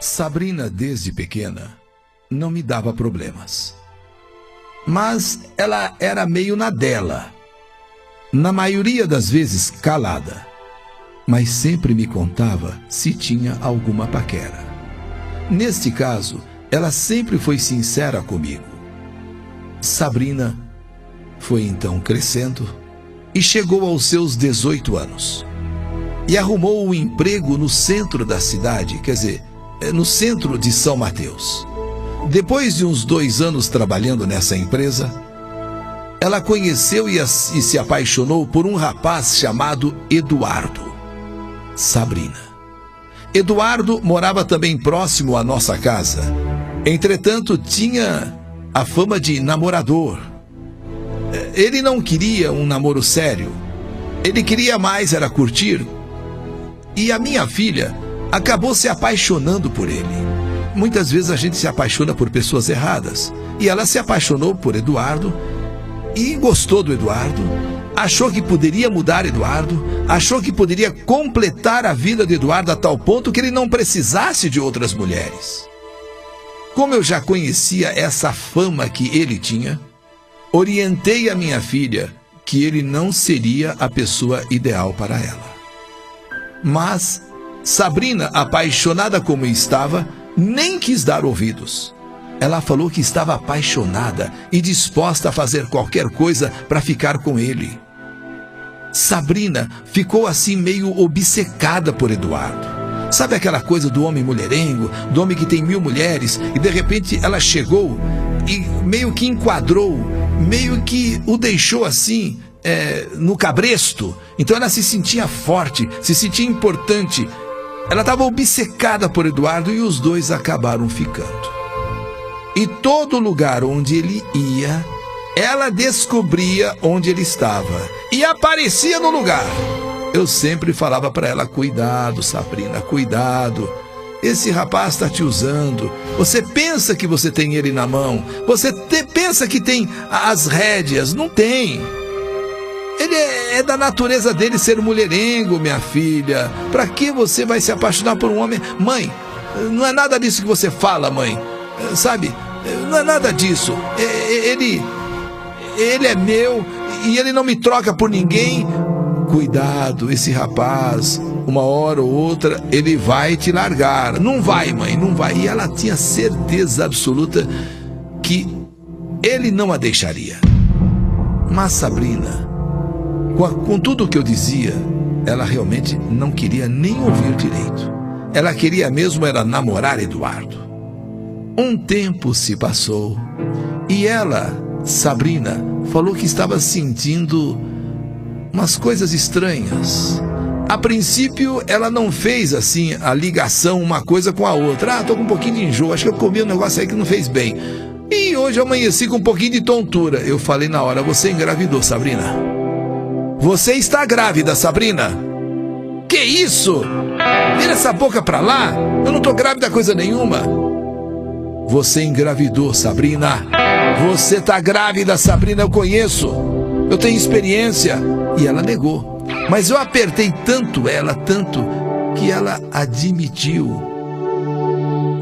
Sabrina, desde pequena, não me dava problemas. Mas ela era meio na dela. Na maioria das vezes calada. Mas sempre me contava se tinha alguma paquera. Neste caso, ela sempre foi sincera comigo. Sabrina foi então crescendo e chegou aos seus 18 anos. E arrumou um emprego no centro da cidade, quer dizer, no centro de São Mateus. Depois de uns 2 anos trabalhando nessa empresa, ela conheceu e se apaixonou por um rapaz chamado Eduardo. Sabrina. Eduardo morava também próximo à nossa casa. Entretanto, tinha a fama de namorador. Ele não queria um namoro sério. Ele queria mais era curtir. E a minha filha acabou se apaixonando por ele. Muitas vezes a gente se apaixona por pessoas erradas. E ela se apaixonou por Eduardo e gostou do Eduardo. Achou que poderia mudar Eduardo. Achou que poderia completar a vida de Eduardo a tal ponto que ele não precisasse de outras mulheres. Como eu já conhecia essa fama que ele tinha, orientei a minha filha que ele não seria a pessoa ideal para ela. Mas Sabrina, apaixonada como estava, nem quis dar ouvidos. Ela falou que estava apaixonada e disposta a fazer qualquer coisa para ficar com ele. Sabrina ficou assim meio obcecada por Eduardo. Sabe aquela coisa do homem mulherengo, do homem que tem 1000 mulheres, e de repente ela chegou e meio que enquadrou, meio que o deixou assim, no cabresto. Então ela se sentia forte, se sentia importante. Ela estava obcecada por Eduardo e os dois acabaram ficando. E todo lugar onde ele ia, ela descobria onde ele estava e aparecia no lugar. Eu sempre falava para ela: cuidado, Sabrina, cuidado. Esse rapaz está te usando. Você pensa que você tem ele na mão. Você pensa que tem as rédeas. Não tem. Ele é da natureza dele ser mulherengo, minha filha. Para que você vai se apaixonar por um homem? Mãe, não é nada disso que você fala, mãe. Sabe, não é nada disso. Ele é meu e ele não me troca por ninguém. Cuidado, esse rapaz, uma hora ou outra, ele vai te largar. Não vai, mãe, não vai. E ela tinha certeza absoluta que ele não a deixaria. Mas Sabrina, com tudo o que eu dizia, ela realmente não queria nem ouvir direito. Ela queria mesmo era namorar Eduardo. Um tempo se passou e ela, Sabrina, falou que estava sentindo umas coisas estranhas. A princípio, ela não fez assim a ligação uma coisa com a outra. Tô com um pouquinho de enjoo, acho que eu comi um negócio aí que não fez bem. E hoje eu amanheci com um pouquinho de tontura. Eu falei na hora: você engravidou, Sabrina. Você está grávida, Sabrina. Que isso? Vira essa boca pra lá. Eu não tô grávida coisa nenhuma. Você engravidou, Sabrina. Você tá grávida, Sabrina, eu conheço. Eu tenho experiência. E ela negou. Mas eu apertei tanto ela, tanto, que ela admitiu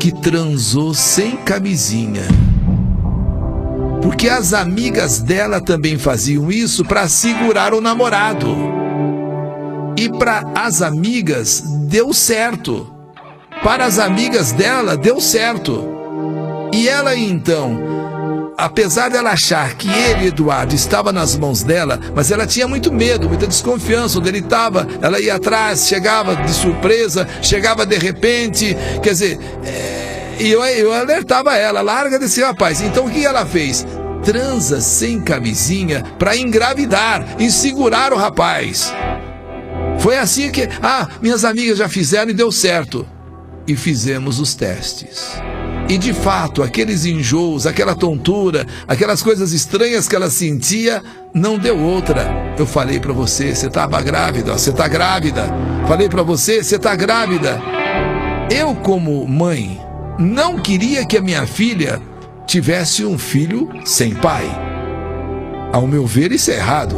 que transou sem camisinha. Porque as amigas dela também faziam isso para segurar o namorado. E para as amigas deu certo. Para as amigas dela deu certo. E ela então, apesar dela achar que ele, Eduardo, estava nas mãos dela, mas ela tinha muito medo, muita desconfiança onde ele estava. Ela ia atrás, chegava de surpresa, chegava de repente, quer dizer, e eu alertava ela: larga desse rapaz. Então o que ela fez? Transa sem camisinha para engravidar e segurar o rapaz. Foi assim que, minhas amigas já fizeram e deu certo. E fizemos os testes. E de fato, aqueles enjoos, aquela tontura, aquelas coisas estranhas que ela sentia, não deu outra. Eu falei para você: você estava grávida, você está grávida. Falei para você: você está grávida. Eu, como mãe, não queria que a minha filha tivesse um filho sem pai. Ao meu ver, isso é errado.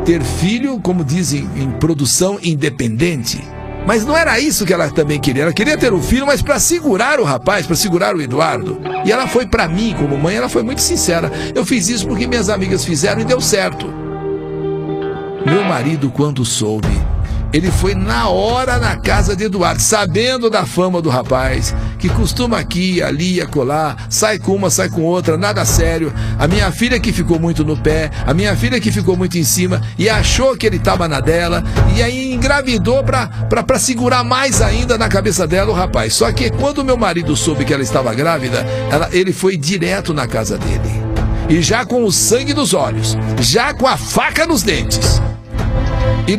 Ter filho, como dizem, em produção independente. Mas não era isso que ela também queria. Ela queria ter o filho, mas para segurar o rapaz, para segurar o Eduardo. E ela foi para mim, como mãe, ela foi muito sincera. Eu fiz isso porque minhas amigas fizeram e deu certo. Meu marido, quando soube, ele foi na hora na casa de Eduardo, sabendo da fama do rapaz, que costuma aqui, ali, acolá, sai com uma, sai com outra, nada sério. A minha filha que ficou muito no pé, a minha filha que ficou muito em cima e achou que ele estava na dela, e aí engravidou para segurar mais ainda na cabeça dela o rapaz. Só que quando meu marido soube que ela estava grávida, ele foi direto na casa dele. E já com o sangue nos olhos, já com a faca nos dentes. E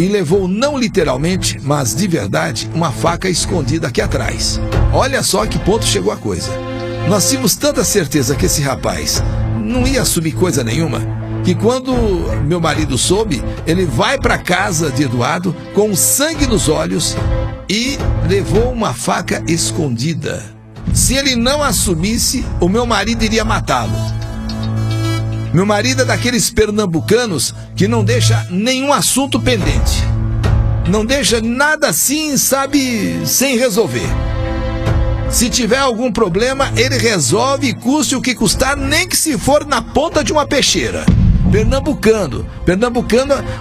levou não literalmente, mas de verdade, uma faca escondida aqui atrás. Olha só que ponto chegou a coisa. Nós tínhamos tanta certeza que esse rapaz não ia assumir coisa nenhuma, que quando meu marido soube, ele vai para casa de Eduardo com sangue nos olhos e levou uma faca escondida. Se ele não assumisse, o meu marido iria matá-lo. Meu marido é daqueles pernambucanos que não deixa nenhum assunto pendente. Não deixa nada assim, sabe, sem resolver. Se tiver algum problema, ele resolve, custe o que custar, nem que se for na ponta de uma peixeira. Pernambucano,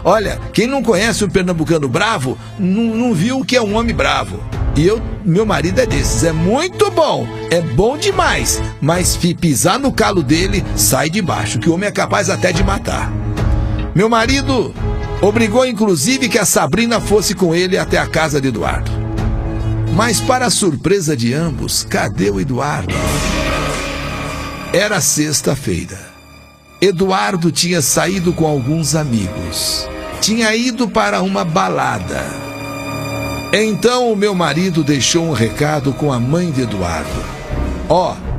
olha, quem não conhece um pernambucano bravo, não viu o que é um homem bravo. E meu marido é desses, é muito bom, é bom demais, mas se pisar no calo dele, sai de baixo, que o homem é capaz até de matar. Meu marido obrigou inclusive que a Sabrina fosse com ele até a casa de Eduardo. Mas para a surpresa de ambos, cadê o Eduardo? Era sexta-feira. Eduardo tinha saído com alguns amigos, tinha ido para uma balada. Então o meu marido deixou um recado com a mãe de Eduardo.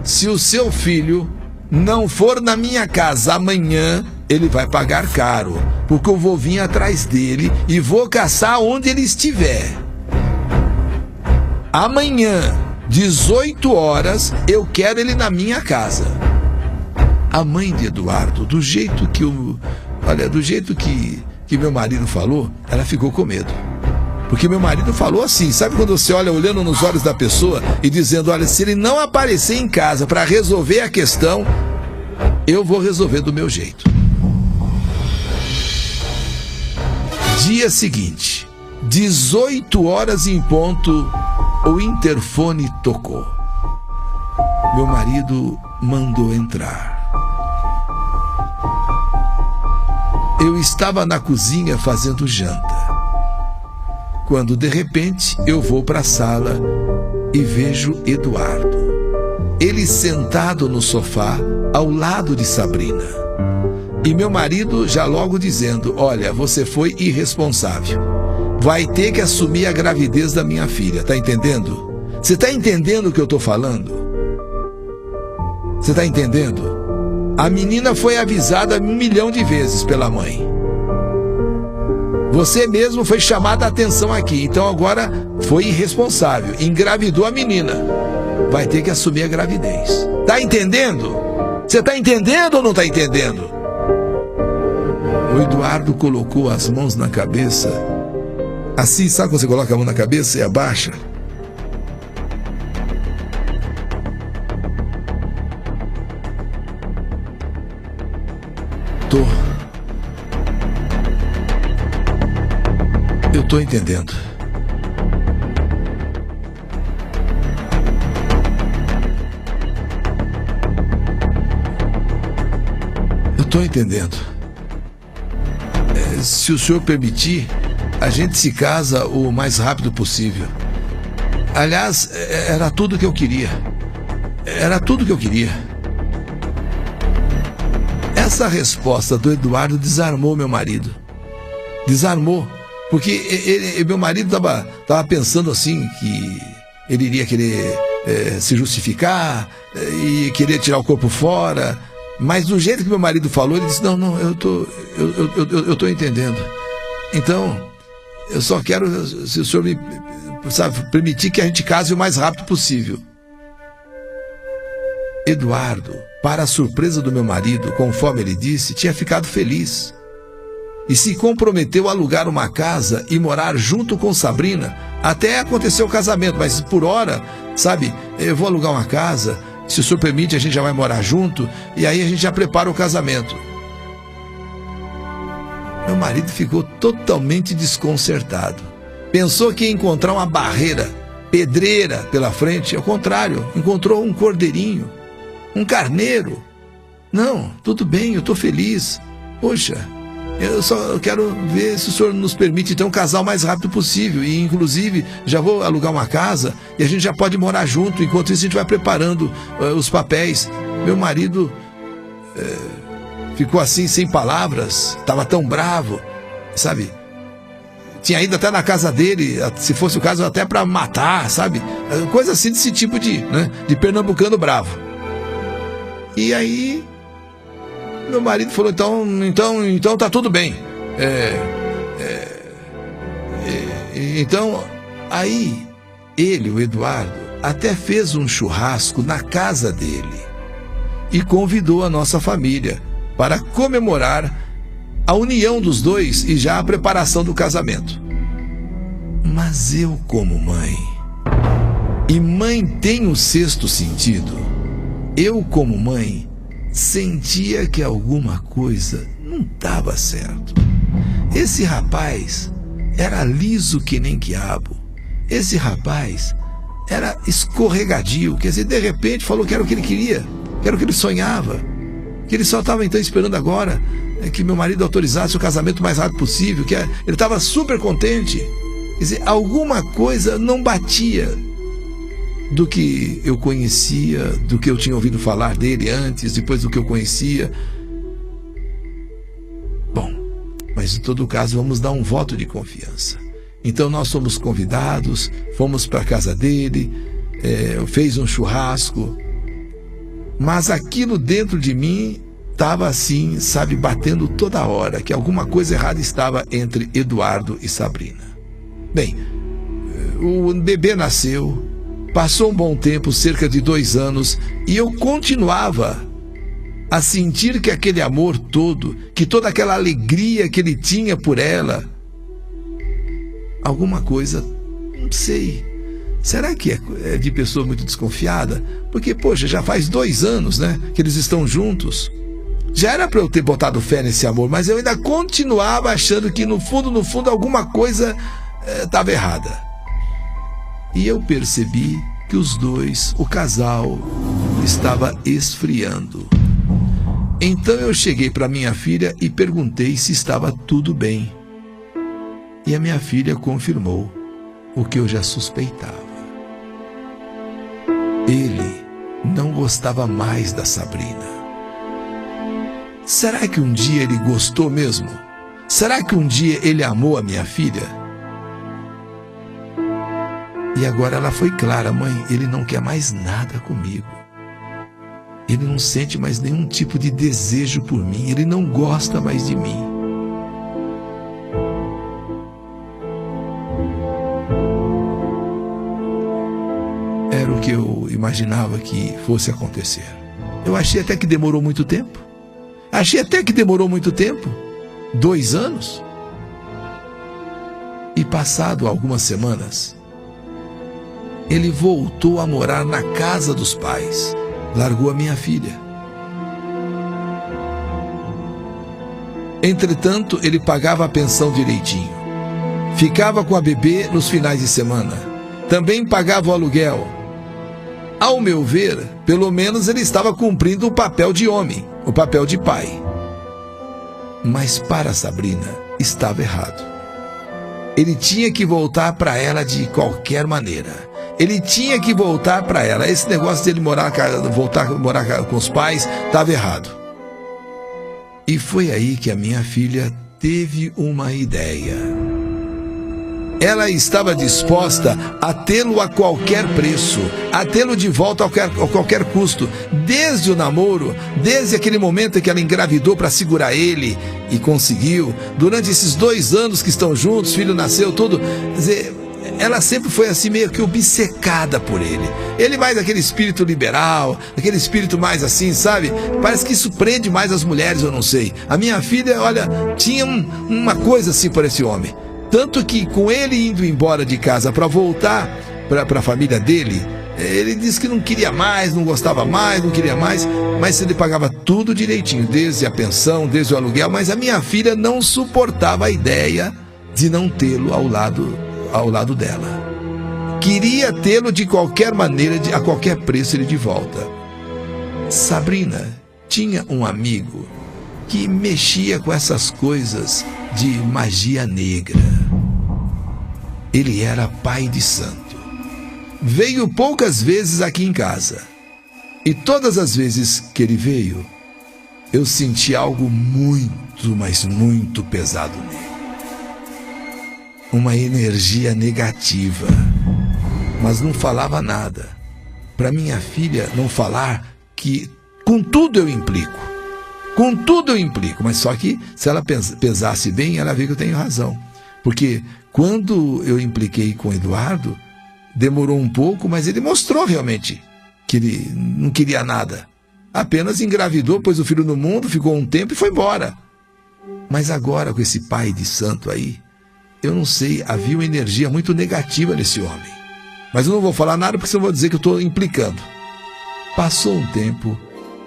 Se o seu filho não for na minha casa amanhã, ele vai pagar caro, porque eu vou vir atrás dele e vou caçar onde ele estiver. Amanhã, 18 horas, eu quero ele na minha casa. A mãe de Eduardo, do jeito que meu marido falou, ela ficou com medo. Porque meu marido falou assim, sabe quando você olha olhando nos olhos da pessoa e dizendo, olha, se ele não aparecer em casa para resolver a questão, eu vou resolver do meu jeito. Dia seguinte, 18 horas em ponto, o interfone tocou. Meu marido mandou entrar. Eu estava na cozinha fazendo janta, quando de repente eu vou para a sala e vejo Eduardo. Ele sentado no sofá ao lado de Sabrina. E meu marido já logo dizendo, olha, você foi irresponsável. Vai ter que assumir a gravidez da minha filha, tá entendendo? Você tá entendendo o que eu tô falando? Você tá entendendo? A menina foi avisada 1 milhão de vezes pela mãe. Você mesmo foi chamada a atenção aqui, então agora foi irresponsável, engravidou a menina. Vai ter que assumir a gravidez. Tá entendendo? Você tá entendendo ou não tá entendendo? O Eduardo colocou as mãos na cabeça. Assim, sabe quando você coloca a mão na cabeça e abaixa? Eu tô entendendo. Eu tô entendendo. Se o senhor permitir, a gente se casa o mais rápido possível. Aliás, era tudo que eu queria. Era tudo que eu queria. Essa resposta do Eduardo desarmou meu marido. Desarmou. Porque meu marido estava pensando assim, que ele iria querer se justificar e querer tirar o corpo fora. Mas do jeito que meu marido falou, ele disse, não, eu tô entendendo. Então, eu só quero, se o senhor me permitir que a gente case o mais rápido possível. Eduardo, para a surpresa do meu marido, conforme ele disse, tinha ficado feliz. e se comprometeu a alugar uma casa e morar junto com Sabrina. Até aconteceu o casamento, mas por hora, sabe, eu vou alugar uma casa, se o senhor permite, a gente já vai morar junto, e aí a gente já prepara o casamento. Meu marido ficou totalmente desconcertado. Pensou que ia encontrar uma barreira, pedreira pela frente. Ao contrário, encontrou um cordeirinho, um carneiro. Não, tudo bem, eu estou feliz. Poxa, eu só quero ver se o senhor nos permite então casar o mais rápido possível. E inclusive já vou alugar uma casa e a gente já pode morar junto. Enquanto isso a gente vai preparando os papéis. Meu marido ficou assim sem palavras, estava tão bravo, sabe? Tinha ido até na casa dele, se fosse o caso, até para matar, sabe? Coisa assim desse tipo de pernambucano bravo. E aí, meu marido falou, então tá tudo bem. Então, aí, ele, o Eduardo, até fez um churrasco na casa dele e convidou a nossa família para comemorar a união dos dois e já a preparação do casamento. Mas eu, como mãe, e mãe tem o sexto sentido, eu, como mãe, sentia que alguma coisa não estava certo. Esse rapaz era liso que nem quiabo. Esse rapaz era escorregadio. Quer dizer, de repente falou que era o que ele queria, que era o que ele sonhava, que ele só estava então esperando agora que meu marido autorizasse o casamento o mais rápido possível, que ele estava super contente. Quer dizer, alguma coisa não batia do que eu conhecia, do que eu tinha ouvido falar dele antes, depois do que eu conhecia. Bom, mas em todo caso vamos dar um voto de confiança. Então nós fomos convidados, fomos para a casa dele, fez um churrasco, mas aquilo dentro de mim estava assim, sabe, batendo toda hora, que alguma coisa errada estava entre Eduardo e Sabrina. Bem, o bebê nasceu, passou um bom tempo, cerca de 2 anos, e eu continuava a sentir que aquele amor todo, que toda aquela alegria que ele tinha por ela, alguma coisa, não sei, será que é de pessoa muito desconfiada? Porque, poxa, já faz 2 anos, né, que eles estão juntos. Já era para eu ter botado fé nesse amor, mas eu ainda continuava achando que no fundo, alguma coisa estava errada. E eu percebi que os dois, o casal, estava esfriando. Então eu cheguei para minha filha e perguntei se estava tudo bem. E a minha filha confirmou o que eu já suspeitava. Ele não gostava mais da Sabrina. Será que um dia ele gostou mesmo? Será que um dia ele amou a minha filha? E agora ela foi clara: mãe, ele não quer mais nada comigo. Ele não sente mais nenhum tipo de desejo por mim. Ele não gosta mais de mim. Era o que eu imaginava que fosse acontecer. Eu achei até que demorou muito tempo. 2 anos. E passado algumas semanas, ele voltou a morar na casa dos pais. Largou a minha filha. Entretanto, ele pagava a pensão direitinho. Ficava com a bebê nos finais de semana. Também pagava o aluguel. Ao meu ver, pelo menos ele estava cumprindo o papel de homem, o papel de pai. Mas para Sabrina estava errado. Ele tinha que voltar para ela de qualquer maneira. Ele tinha que voltar para ela. Esse negócio de ele voltar a morar com os pais estava errado. E foi aí que a minha filha teve uma ideia. Ela estava disposta a tê-lo a qualquer preço, a tê-lo de volta a qualquer custo, desde o namoro, desde aquele momento em que ela engravidou para segurar ele e conseguiu. Durante esses 2 anos que estão juntos, filho nasceu, tudo. Quer dizer, ela sempre foi assim meio que obcecada por ele. Ele mais aquele espírito liberal, aquele espírito mais assim, sabe? Parece que isso prende mais as mulheres, eu não sei. A minha filha, olha, tinha uma coisa assim por esse homem. Tanto que com ele indo embora de casa para voltar para a família dele, ele disse que não queria mais, não gostava mais, não queria mais, mas ele pagava tudo direitinho, desde a pensão, desde o aluguel, mas a minha filha não suportava a ideia de não tê-lo ao lado dela. Queria tê-lo de qualquer maneira, a qualquer preço ele de volta. Sabrina tinha um amigo que mexia com essas coisas de magia negra. Ele era pai de santo. Veio poucas vezes aqui em casa. E todas as vezes que ele veio, eu senti algo muito, mas muito pesado nele. Uma energia negativa. Mas não falava nada. Para minha filha não falar que com tudo eu implico. Com tudo eu implico. Mas só que se ela pesasse bem, ela vê que eu tenho razão. Porque quando eu impliquei com o Eduardo, demorou um pouco, mas ele mostrou realmente que ele não queria nada. Apenas engravidou, pôs o filho no mundo, ficou um tempo e foi embora. Mas agora, com esse pai de santo aí, eu não sei, havia uma energia muito negativa nesse homem. Mas eu não vou falar nada porque senão eu vou dizer que eu estou implicando. Passou um tempo,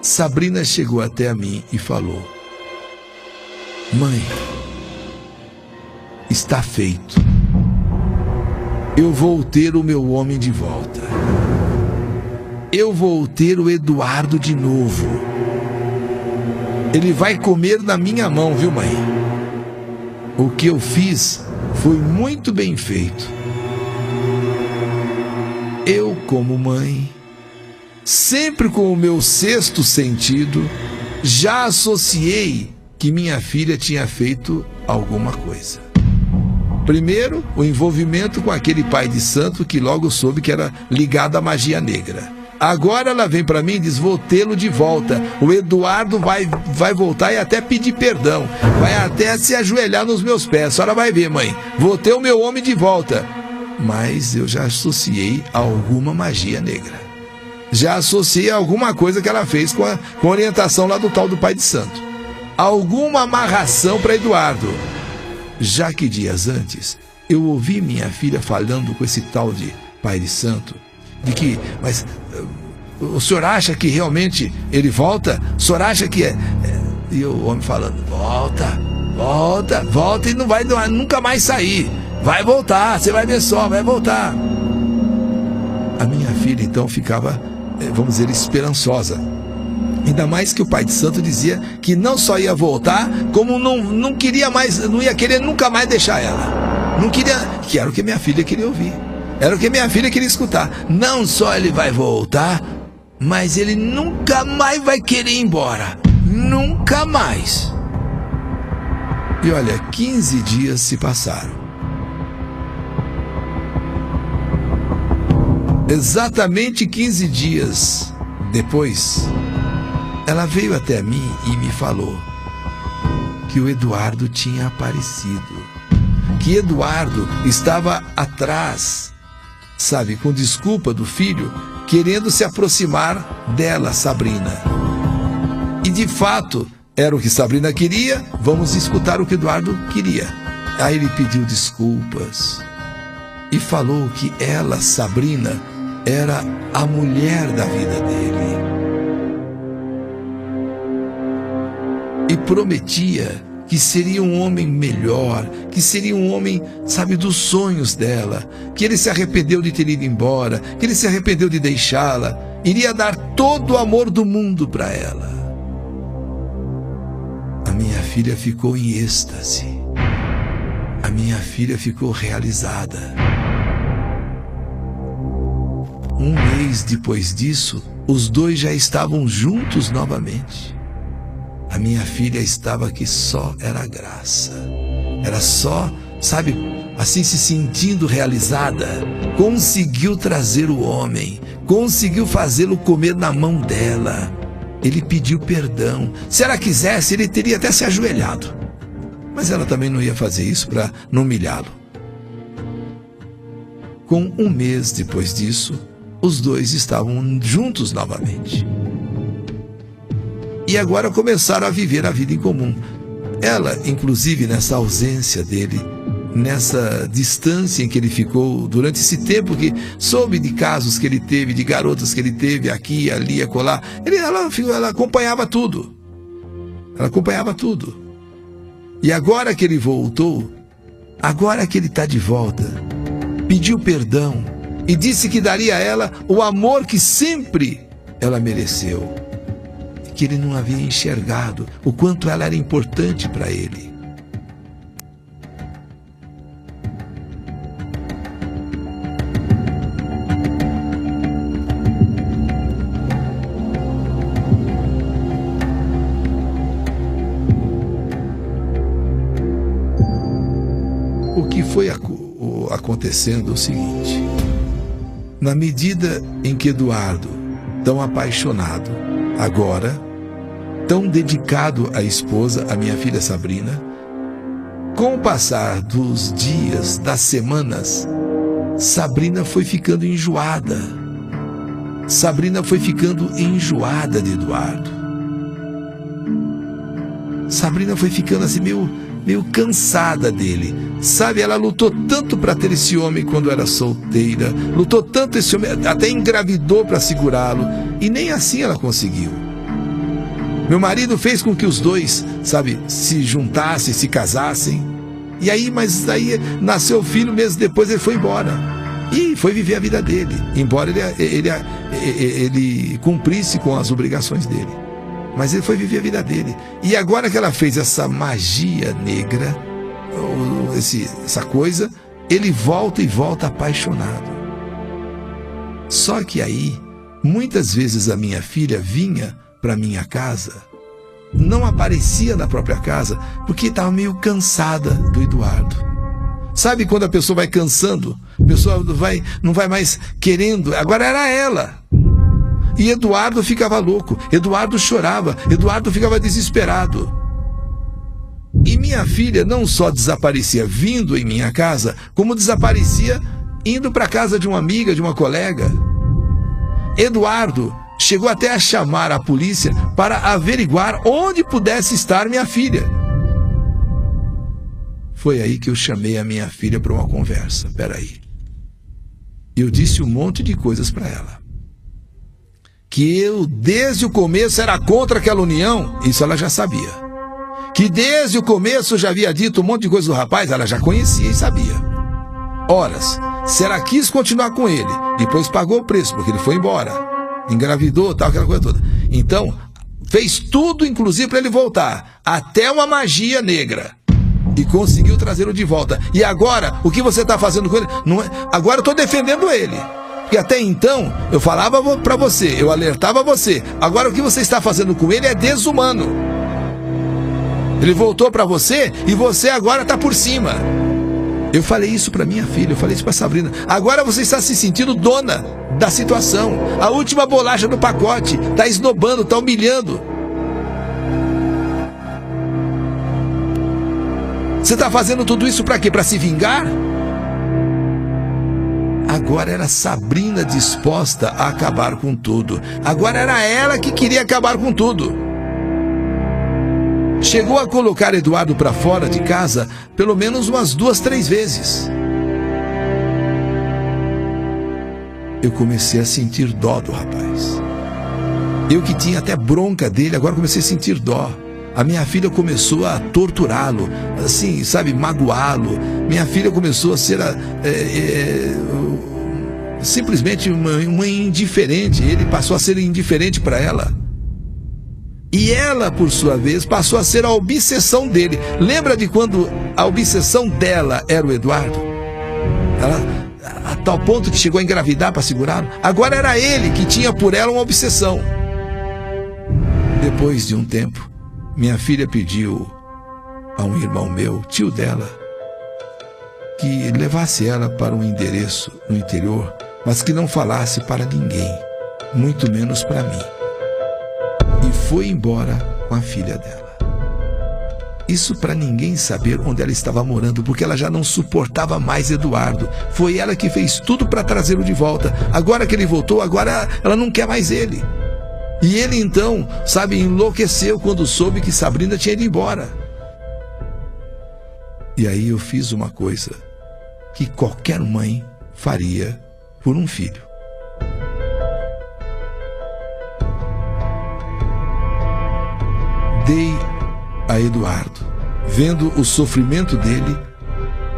Sabrina chegou até a mim e falou: mãe, está feito. Eu vou ter o meu homem de volta. Eu vou ter o Eduardo de novo. Ele vai comer na minha mão, viu, mãe? O que eu fiz foi muito bem feito. Eu, como mãe, sempre com o meu sexto sentido, já associei que minha filha tinha feito alguma coisa. Primeiro, o envolvimento com aquele pai de santo que logo soube que era ligado à magia negra. Agora ela vem para mim e diz: vou tê-lo de volta. O Eduardo vai voltar e até pedir perdão. Vai até se ajoelhar nos meus pés. A senhora vai ver, mãe. Vou ter o meu homem de volta. Mas eu já associei a alguma magia negra. Já associei a alguma coisa que ela fez com a orientação lá do tal do pai de santo. Alguma amarração para Eduardo. Já que dias antes, eu ouvi minha filha falando com esse tal de pai de santo, de que, mas o senhor acha que realmente ele volta? O senhor acha que é? E o homem falando: volta e não vai nunca mais sair. Vai voltar, você vai ver só, vai voltar. A minha filha então ficava, vamos dizer, esperançosa. Ainda mais que o pai de santo dizia que não só ia voltar, como não queria mais, não ia querer nunca mais deixar ela. Não queria, que era o que minha filha queria ouvir. Era o que minha filha queria escutar. Não só ele vai voltar, mas ele nunca mais vai querer ir embora. Nunca mais. E olha, 15 dias se passaram. Exatamente 15 dias depois, ela veio até mim e me falou que o Eduardo tinha aparecido. Que Eduardo estava atrás, sabe, com desculpa do filho, querendo se aproximar dela, Sabrina. E de fato, era o que Sabrina queria. Vamos escutar o que Eduardo queria. Aí ele pediu desculpas e falou que ela, Sabrina, era a mulher da vida dele. E prometia que seria um homem melhor, que seria um homem, sabe, dos sonhos dela, que ele se arrependeu de ter ido embora, que ele se arrependeu de deixá-la, iria dar todo o amor do mundo para ela. A minha filha ficou em êxtase. A minha filha ficou realizada. Um mês depois disso, os dois já estavam juntos novamente. A minha filha estava que só era graça. Era só, sabe, assim se sentindo realizada. Conseguiu trazer o homem, conseguiu fazê-lo comer na mão dela. Ele pediu perdão. Se ela quisesse, ele teria até se ajoelhado. Mas ela também não ia fazer isso para não humilhá-lo. Com um mês depois disso, os dois estavam juntos novamente. E agora começaram a viver a vida em comum. Ela, inclusive, nessa ausência dele, nessa distância em que ele ficou durante esse tempo, que soube de casos que ele teve, de garotas que ele teve aqui, ali, acolá, ela acompanhava tudo. Ela acompanhava tudo. E agora que ele voltou, agora que ele está de volta, pediu perdão e disse que daria a ela o amor que sempre ela mereceu. E que ele não havia enxergado o quanto ela era importante para ele. O que foi acontecendo é o seguinte: na medida em que Eduardo, tão apaixonado, agora tão dedicado à esposa, a minha filha Sabrina, com o passar dos dias, das semanas, Sabrina foi ficando enjoada. Sabrina foi ficando enjoada de Eduardo. Sabrina foi ficando assim meio cansada dele. Sabe, ela lutou tanto para ter esse homem quando era solteira, lutou tanto esse homem, até engravidou para segurá-lo, e nem assim ela conseguiu. Meu marido fez com que os dois, sabe, se juntassem, se casassem, e aí, mas aí nasceu o filho, meses depois ele foi embora, e foi viver a vida dele, embora ele cumprisse com as obrigações dele, mas ele foi viver a vida dele. E agora que ela fez essa magia negra, essa coisa, ele volta e volta apaixonado. Só que aí, muitas vezes a minha filha vinha para minha casa, não aparecia na própria casa, porque estava meio cansada do Eduardo. Sabe quando a pessoa vai cansando, a pessoa não vai mais querendo, agora era ela. E Eduardo ficava louco, Eduardo chorava, Eduardo ficava desesperado. E minha filha não só desaparecia vindo em minha casa, como desaparecia indo para a casa de uma amiga, de uma colega. Eduardo chegou até a chamar a polícia para averiguar onde pudesse estar minha filha. Foi aí que eu chamei a minha filha para uma conversa. Peraí. Eu disse um monte de coisas para ela. Que eu, desde o começo, era contra aquela união, isso ela já sabia. Que desde o começo eu já havia dito um monte de coisa do rapaz, ela já conhecia e sabia. Horas, se ela quis continuar com ele, depois pagou o preço, porque ele foi embora, engravidou, tal, aquela coisa toda. Então, fez tudo, inclusive, para ele voltar, até uma magia negra, e conseguiu trazê-lo de volta. E agora, o que você está fazendo com ele? Não é... Agora eu estou defendendo ele. Porque até então, eu falava para você, eu alertava você. Agora o que você está fazendo com ele é desumano. Ele voltou para você e você agora está por cima. Eu falei isso para minha filha, eu falei isso para Sabrina. Agora você está se sentindo dona da situação. A última bolacha do pacote. Está esnobando, está humilhando. Você está fazendo tudo isso para quê? Para se vingar? Agora era Sabrina disposta a acabar com tudo. Agora era ela que queria acabar com tudo. Chegou a colocar Eduardo para fora de casa pelo menos umas 2, 3 vezes. Eu comecei a sentir dó do rapaz. Eu que tinha até bronca dele, agora comecei a sentir dó. A minha filha começou a torturá-lo, assim, sabe, magoá-lo. Minha filha começou a ser simplesmente uma indiferente. Ele passou a ser indiferente para ela. E ela, por sua vez, passou a ser a obsessão dele. Lembra de quando a obsessão dela era o Eduardo? Ela, a tal ponto que chegou a engravidar para segurá-lo. Agora era ele que tinha por ela uma obsessão. Depois de um tempo, minha filha pediu a um irmão meu, tio dela, que levasse ela para um endereço no interior, mas que não falasse para ninguém, muito menos para mim. E foi embora com a filha dela. Isso para ninguém saber onde ela estava morando, porque ela já não suportava mais Eduardo. Foi ela que fez tudo para trazê-lo de volta. Agora que ele voltou, agora ela não quer mais ele. E ele então, enlouqueceu quando soube que Sabrina tinha ido embora. E aí eu fiz uma coisa que qualquer mãe faria por um filho. Dei a Eduardo, vendo o sofrimento dele,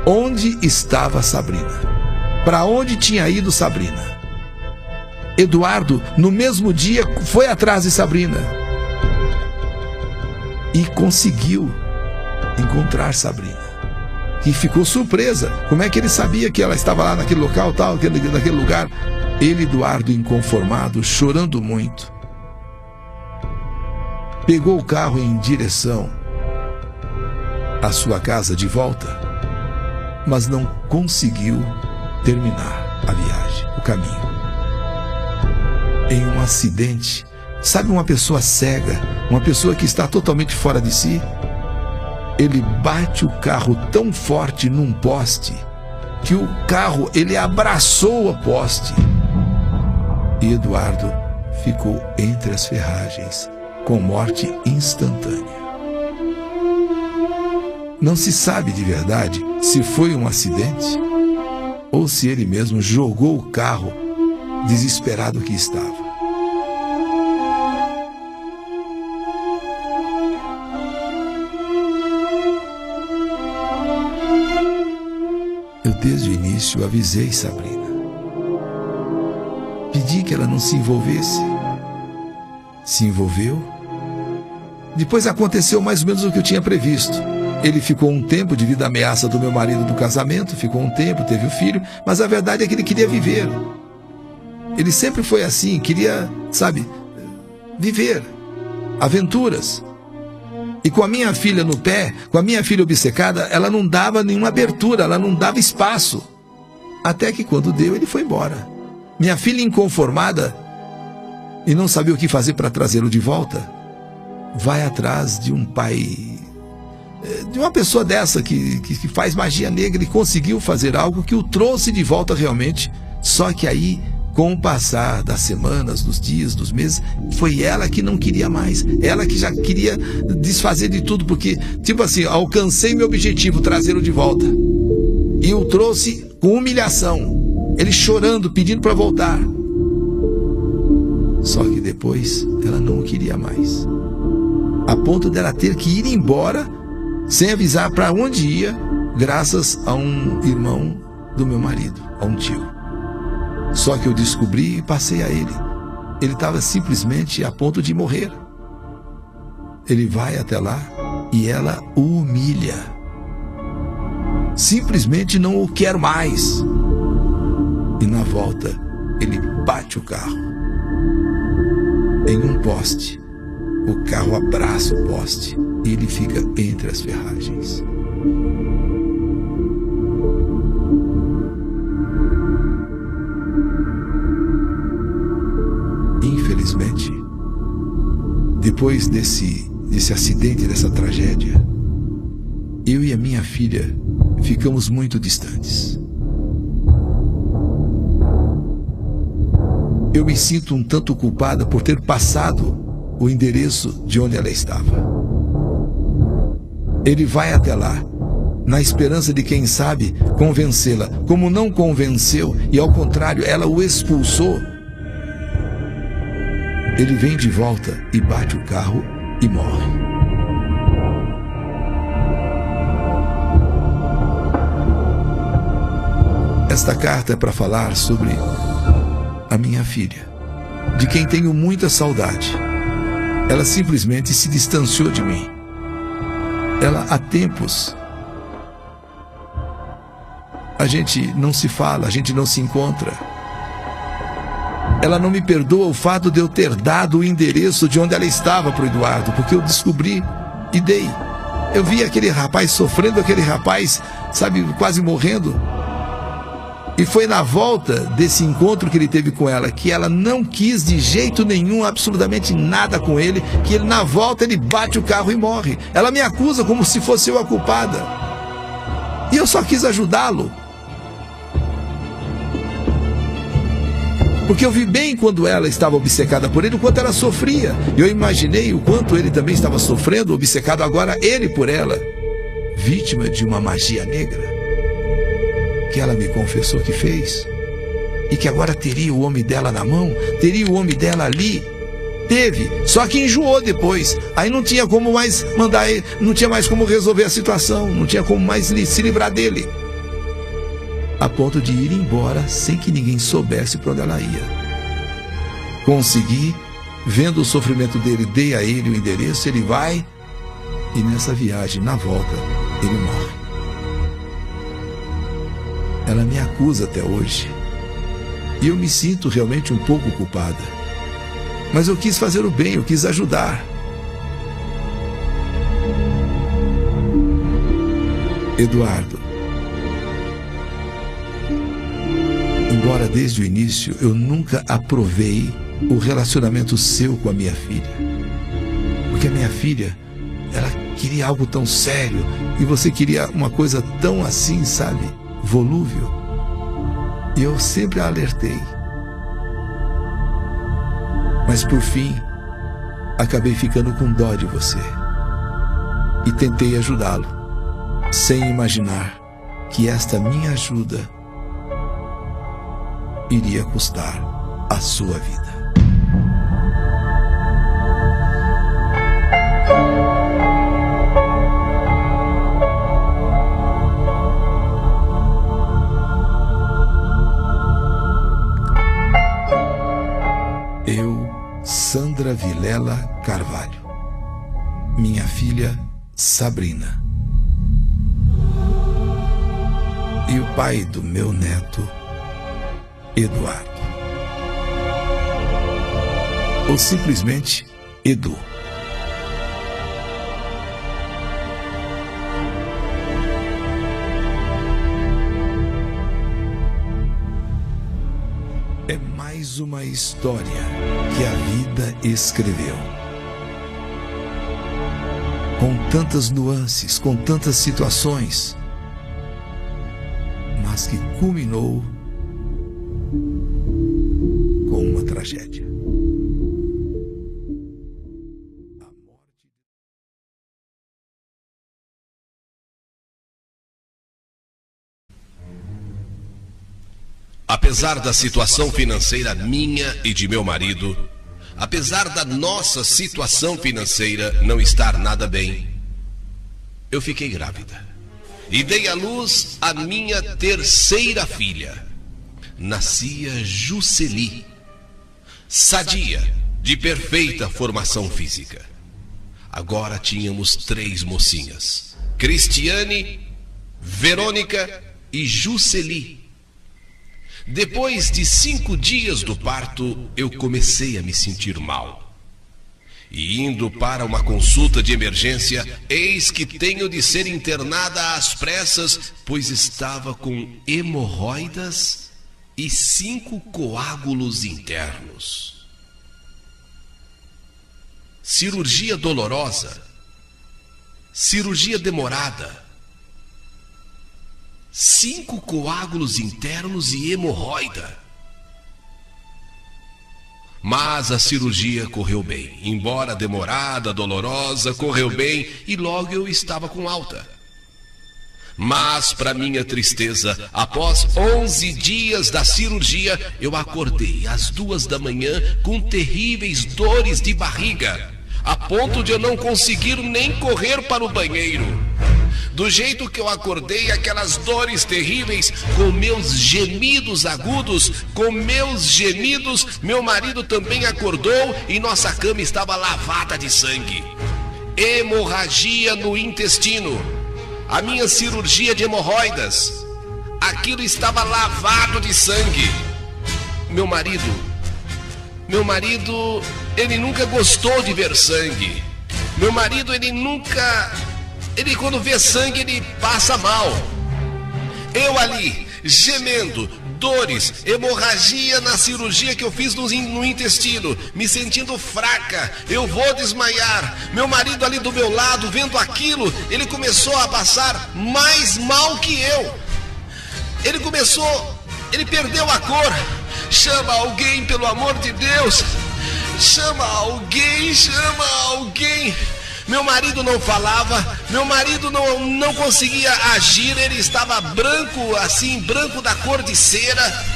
onde estava Sabrina, para onde tinha ido Sabrina. Eduardo, no mesmo dia, foi atrás de Sabrina e conseguiu encontrar Sabrina, que ficou surpresa. Como é que ele sabia que ela estava lá naquele local, naquele lugar? Ele, Eduardo, inconformado, chorando muito, pegou o carro em direção à sua casa de volta, mas não conseguiu terminar a viagem, o caminho. Em um acidente, uma pessoa cega, uma pessoa que está totalmente fora de si, ele bate o carro tão forte num poste que o carro, ele abraçou o poste. E Eduardo ficou entre as ferragens, com morte instantânea. Não se sabe de verdade se foi um acidente ou se ele mesmo jogou o carro, desesperado que estava. Eu desde o início avisei Sabrina. Pedi que ela não se envolvesse. Se envolveu. Depois aconteceu mais ou menos o que eu tinha previsto. Ele ficou um tempo devido à ameaça do meu marido do casamento, ficou um tempo, teve o filho, mas a verdade é que ele queria viver. Ele sempre foi assim, queria, viver aventuras. E com a minha filha no pé, com a minha filha obcecada, ela não dava nenhuma abertura, ela não dava espaço. Até que quando deu, ele foi embora. Minha filha inconformada e não sabia o que fazer para trazê-lo de volta, vai atrás de um pai, de uma pessoa dessa que faz magia negra, e conseguiu fazer algo que o trouxe de volta realmente. Só que aí, com o passar das semanas, dos dias, dos meses, foi ela que não queria mais. Ela que já queria desfazer de tudo, porque, alcancei meu objetivo, trazê-lo de volta. E o trouxe com humilhação. Ele chorando, pedindo para voltar. Só que depois, ela não o queria mais. A ponto dela ter que ir embora, sem avisar para onde ia, graças a um irmão do meu marido, a um tio. Só que eu descobri e passei a ele. Ele estava simplesmente a ponto de morrer. Ele vai até lá e ela o humilha. Simplesmente não o quer mais. E na volta, ele bate o carro em um poste. O carro abraça o poste e ele fica entre as ferragens. Infelizmente, depois desse acidente, dessa tragédia, eu e a minha filha ficamos muito distantes. Eu me sinto um tanto culpada por ter passado o endereço de onde ela estava. Ele vai até lá, na esperança de, quem sabe, convencê-la. Como não convenceu e, ao contrário, ela o expulsou, ele vem de volta e bate o carro e morre. Esta carta é para falar sobre a minha filha, de quem tenho muita saudade. Ela simplesmente se distanciou de mim. Ela, há tempos, a gente não se fala, a gente não se encontra. Ela não me perdoa o fato de eu ter dado o endereço de onde ela estava para o Eduardo, porque eu descobri e dei. Eu vi aquele rapaz sofrendo, aquele rapaz, quase morrendo. E foi na volta desse encontro que ele teve com ela, que ela não quis de jeito nenhum, absolutamente nada com ele, que ele, na volta, ele bate o carro e morre. Ela me acusa como se fosse eu a culpada. E eu só quis ajudá-lo. Porque eu vi bem quando ela estava obcecada por ele, o quanto ela sofria. E eu imaginei o quanto ele também estava sofrendo, obcecado agora, ele por ela, vítima de uma magia negra, que ela me confessou que fez, e que agora teria o homem dela na mão, teria o homem dela ali. Teve, só que enjoou depois. Aí não tinha como mais mandar ele, não tinha mais como resolver a situação, não tinha como mais se livrar dele, a ponto de ir embora sem que ninguém soubesse para onde ela ia. Consegui, vendo o sofrimento dele, dei a ele o endereço, ele vai, e nessa viagem, na volta, ele morre. Ela me acusa até hoje, e eu me sinto realmente um pouco culpada. Mas eu quis fazer o bem, eu quis ajudar. Eduardo, embora desde o início eu nunca aprovei o relacionamento seu com a minha filha, porque a minha filha, ela queria algo tão sério, e você queria uma coisa tão assim, sabe, volúvel. E eu sempre a alertei. Mas por fim, acabei ficando com dó de você. E tentei ajudá-lo, sem imaginar que esta minha ajuda iria custar a sua vida. Eu, Sandra Vilela Carvalho, minha filha Sabrina, e o pai do meu neto Eduardo, ou simplesmente Edu. É mais uma história que a vida escreveu, com tantas nuances, com tantas situações, mas que culminou com uma tragédia. Apesar da situação financeira minha e de meu marido, apesar da nossa situação financeira não estar nada bem, eu fiquei grávida e dei à luz a minha terceira filha. Nascia Juceli, sadia, de perfeita formação física. Agora tínhamos 3 mocinhas: Cristiane, Verônica e Juceli. Depois de 5 dias do parto, eu comecei a me sentir mal. E indo para uma consulta de emergência, eis que tenho de ser internada às pressas, pois estava com hemorroidas e 5 coágulos internos. Cirurgia dolorosa, cirurgia demorada, 5 coágulos internos e hemorroida. Mas a cirurgia correu bem. Embora demorada, dolorosa, correu bem e logo eu estava com alta. Mas, para minha tristeza, após 11 dias da cirurgia, eu acordei às 2 da manhã com terríveis dores de barriga, a ponto de eu não conseguir nem correr para o banheiro. Do jeito que eu acordei, aquelas dores terríveis, com meus gemidos agudos, com meus gemidos, meu marido também acordou e nossa cama estava lavada de sangue. Hemorragia no intestino. A minha cirurgia de hemorroidas, aquilo estava lavado de sangue. Meu marido, ele nunca gostou de ver sangue. Meu marido, ele quando vê sangue, ele passa mal. Eu ali, gemendo, dores, hemorragia na cirurgia que eu fiz no intestino, me sentindo fraca, eu vou desmaiar. Meu marido ali do meu lado, vendo aquilo, ele começou a passar mais mal que eu. Ele perdeu a cor. Chama alguém, pelo amor de Deus. Chama alguém. Meu marido não falava, meu marido não conseguia agir, ele estava branco, assim, branco da cor de cera.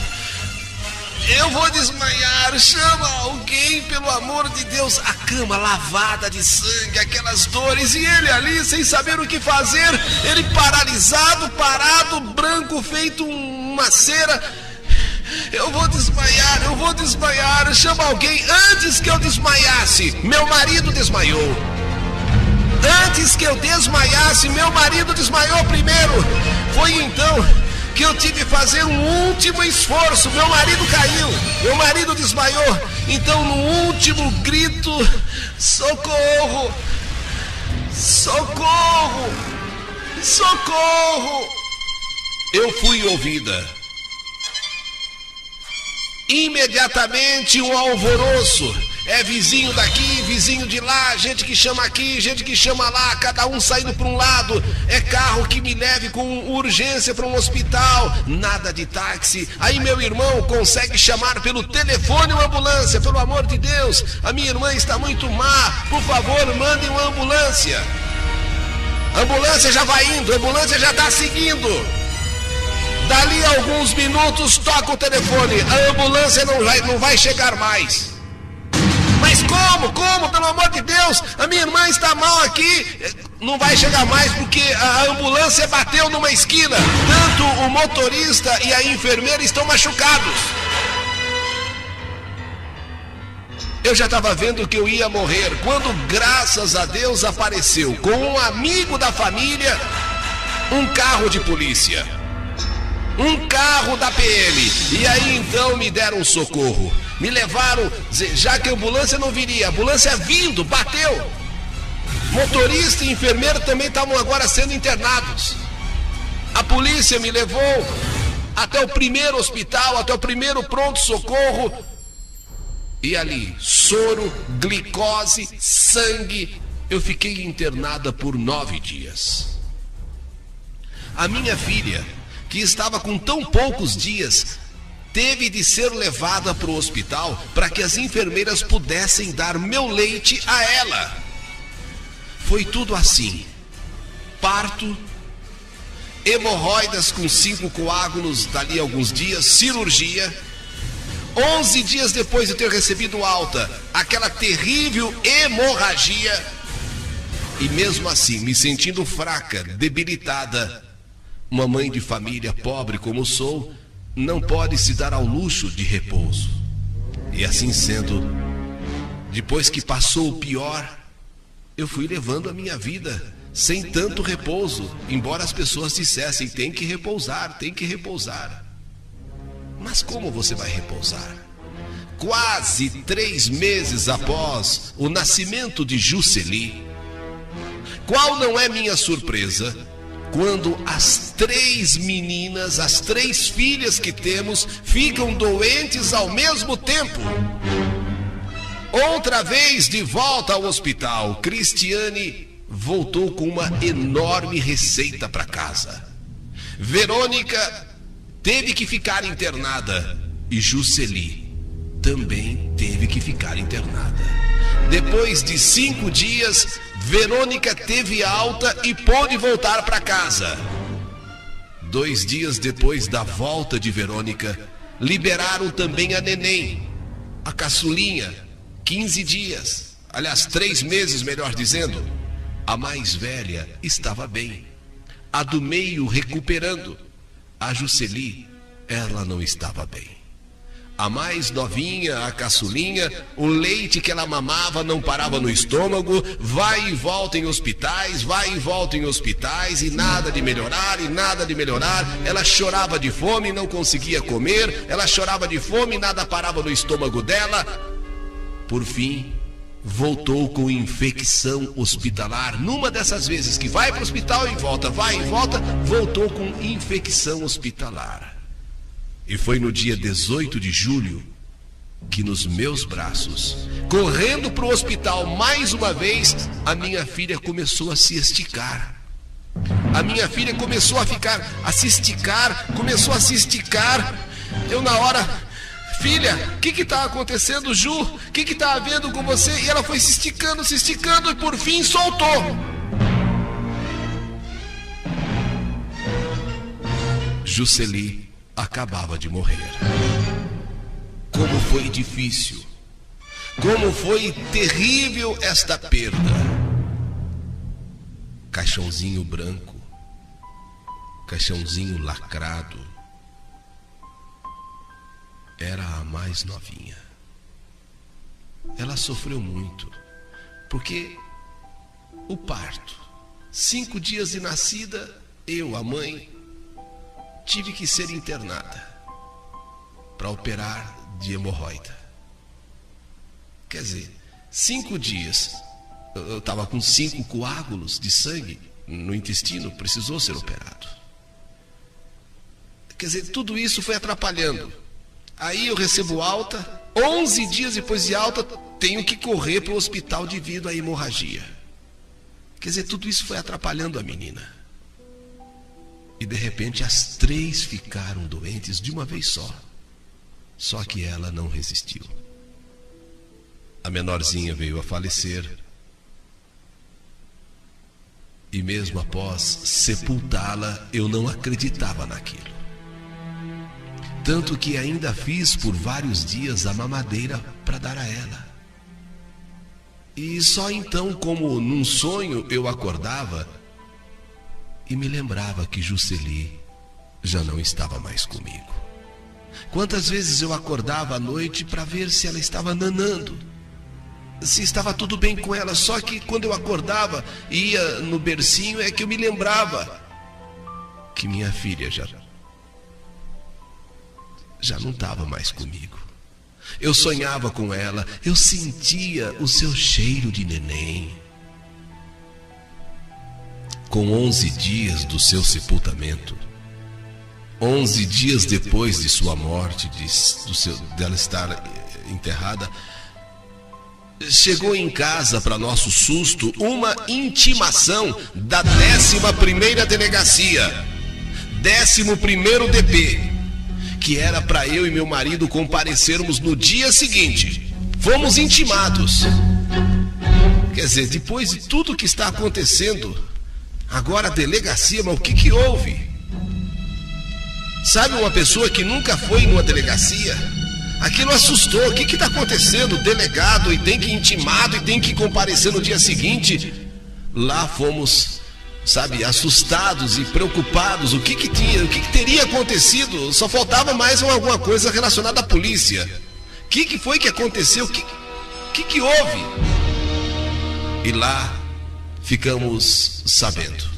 Eu vou desmaiar, chama alguém, pelo amor de Deus. A cama lavada de sangue, aquelas dores, e ele ali sem saber o que fazer, ele paralisado, parado, branco, feito uma cera. Eu vou desmaiar, chama alguém. Antes que eu desmaiasse, meu marido desmaiou. Antes que eu desmaiasse, meu marido desmaiou primeiro. Foi então que eu tive que fazer um último esforço. Meu marido caiu, meu marido desmaiou. Então, no último grito, socorro, socorro, socorro, eu fui ouvida. Imediatamente um alvoroço. É vizinho daqui, vizinho de lá, gente que chama aqui, gente que chama lá, cada um saindo para um lado. É carro que me leve com urgência para um hospital, nada de táxi. Aí meu irmão consegue chamar pelo telefone uma ambulância. Pelo amor de Deus, a minha irmã está muito má, por favor, mandem uma ambulância. A ambulância já vai indo, a ambulância já está seguindo. Dali a alguns minutos toca o telefone, a ambulância não vai chegar mais. Mas como, pelo amor de Deus, a minha irmã está mal aqui, não vai chegar mais porque a ambulância bateu numa esquina. Tanto o motorista e a enfermeira estão machucados. Eu já estava vendo que eu ia morrer, quando graças a Deus apareceu com um amigo da família um carro de polícia. Um carro da PM. E aí então me deram socorro. Me levaram, já que a ambulância não viria. A ambulância vindo, bateu. Motorista e enfermeiro também estavam agora sendo internados. A polícia me levou até o primeiro hospital, até o primeiro pronto-socorro. E ali, soro, glicose, sangue. Eu fiquei internada por 9 dias. A minha filha, que estava com tão poucos dias, teve de ser levada para o hospital para que as enfermeiras pudessem dar meu leite a ela. Foi tudo assim: parto, hemorroidas com 5 coágulos dali a alguns dias, cirurgia. 11 dias depois de ter recebido alta, aquela terrível hemorragia. E mesmo assim, me sentindo fraca, debilitada, uma mãe de família pobre como sou, não pode se dar ao luxo de repouso. E assim sendo, depois que passou o pior, eu fui levando a minha vida sem tanto repouso, embora as pessoas dissessem: tem que repousar, tem que repousar. Mas como você vai repousar? Quase 3 meses após o nascimento de Jusceli, qual não é minha surpresa quando as 3 meninas, as 3 filhas que temos, ficam doentes ao mesmo tempo. Outra vez de volta ao hospital, Cristiane voltou com uma enorme receita para casa. Verônica teve que ficar internada e Jusceli também teve que ficar internada. Depois de 5 dias, Verônica teve alta e pôde voltar para casa. 2 dias depois da volta de Verônica, liberaram também a neném, a caçulinha, 15 dias. Aliás, 3 meses, melhor dizendo. A mais velha estava bem, a do meio recuperando. A Jusceli, ela não estava bem. A mais novinha, a caçulinha, o leite que ela mamava não parava no estômago, vai e volta em hospitais, vai e volta em hospitais, e nada de melhorar, e nada de melhorar. Ela chorava de fome, não conseguia comer, ela chorava de fome, nada parava no estômago dela. Por fim, voltou com infecção hospitalar. Numa dessas vezes que vai para o hospital e volta, vai e volta, voltou com infecção hospitalar. E foi no dia 18 de julho que nos meus braços, correndo para o hospital mais uma vez, a minha filha começou a se esticar. A minha filha começou a se esticar. Eu na hora, filha, o que está acontecendo, Ju? O que está havendo com você? E ela foi se esticando e por fim soltou. Jusceli acabava de morrer. Como foi difícil, como foi terrível esta perda. Caixãozinho branco, caixãozinho lacrado. Era a mais novinha. Ela sofreu muito, porque o parto, 5 dias de nascida, eu, a mãe, tive que ser internada para operar de hemorroida. Quer dizer, 5 dias, eu estava com 5 coágulos de sangue no intestino, precisou ser operado. Quer dizer, tudo isso foi atrapalhando. Aí eu recebo alta, 11 dias depois de alta, tenho que correr para o hospital devido à hemorragia. Quer dizer, tudo isso foi atrapalhando a menina. E de repente as 3 ficaram doentes de uma vez só. Só que ela não resistiu. A menorzinha veio a falecer. E mesmo após sepultá-la, eu não acreditava naquilo. Tanto que ainda fiz por vários dias a mamadeira para dar a ela. E só então, como num sonho, eu acordava e me lembrava que Jusceli já não estava mais comigo. Quantas vezes eu acordava à noite para ver se ela estava nanando, se estava tudo bem com ela. Só que quando eu acordava e ia no bercinho é que eu me lembrava que minha filha já não estava mais comigo. Eu sonhava com ela, eu sentia o seu cheiro de neném. Com 11 dias do seu sepultamento, 11 dias depois de sua morte, dela estar enterrada, chegou em casa, para nosso susto, uma intimação da 11ª Delegacia, 11º DP, que era para eu e meu marido comparecermos no dia seguinte. Fomos intimados. Quer dizer, depois de tudo que está acontecendo, agora a delegacia, mas o que houve? Sabe, uma pessoa que nunca foi numa delegacia, aquilo assustou. O que está acontecendo? O delegado, e tem que ir intimado, e tem que comparecer no dia seguinte. Lá fomos, sabe, assustados e preocupados. O que teria acontecido? Só faltava mais alguma coisa relacionada à polícia. O que foi que aconteceu? O que houve? E lá ficamos sabendo.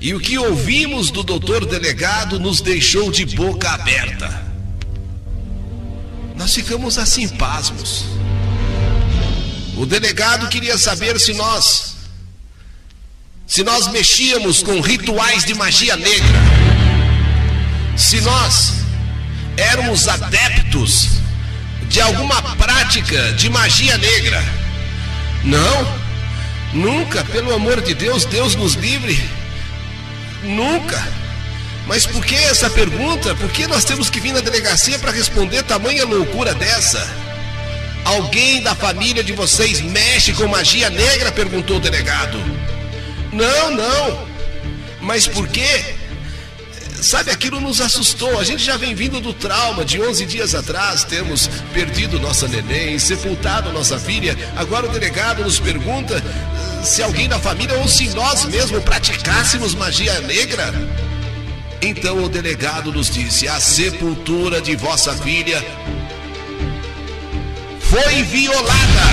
E o que ouvimos do doutor delegado nos deixou de boca aberta. Nós ficamos assim, pasmos. O delegado queria saber se nós mexíamos com rituais de magia negra, se nós éramos adeptos de alguma prática de magia negra. Não, nunca, pelo amor de Deus, Deus nos livre, nunca. Mas por que essa pergunta? Por que nós temos que vir na delegacia para responder tamanha loucura dessa? Alguém da família de vocês mexe com magia negra? Perguntou o delegado. Não. Mas por quê? Sabe, aquilo nos assustou. A gente já vem vindo do trauma de 11 dias atrás. Temos perdido nossa neném, sepultado nossa filha. Agora o delegado nos pergunta se alguém da família ou se nós mesmos praticássemos magia negra. Então o delegado nos disse: a sepultura de vossa filha foi violada.